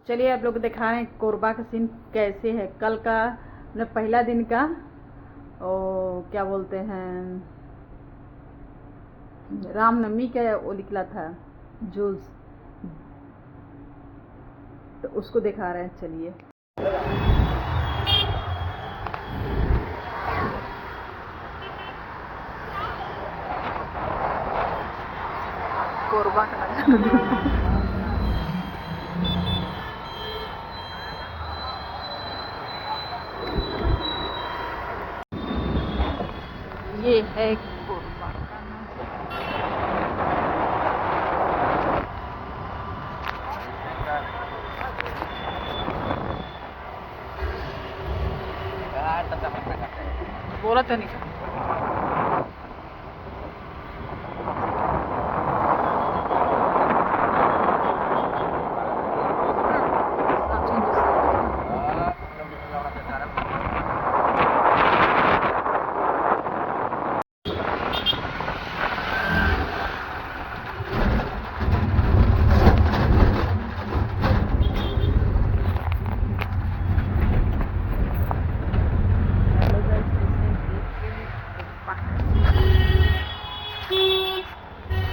चलिए आप लोग को दिखा रहे हैं कोरबा का सीन कैसे है। कल का मतलब पहला दिन का क्या बोलते हैं, रामनवमी का वो निकला था जूस, तो उसको दिखा रहे हैं। चलिए कोरबा का ये है कोरबा का बोला तो नहीं।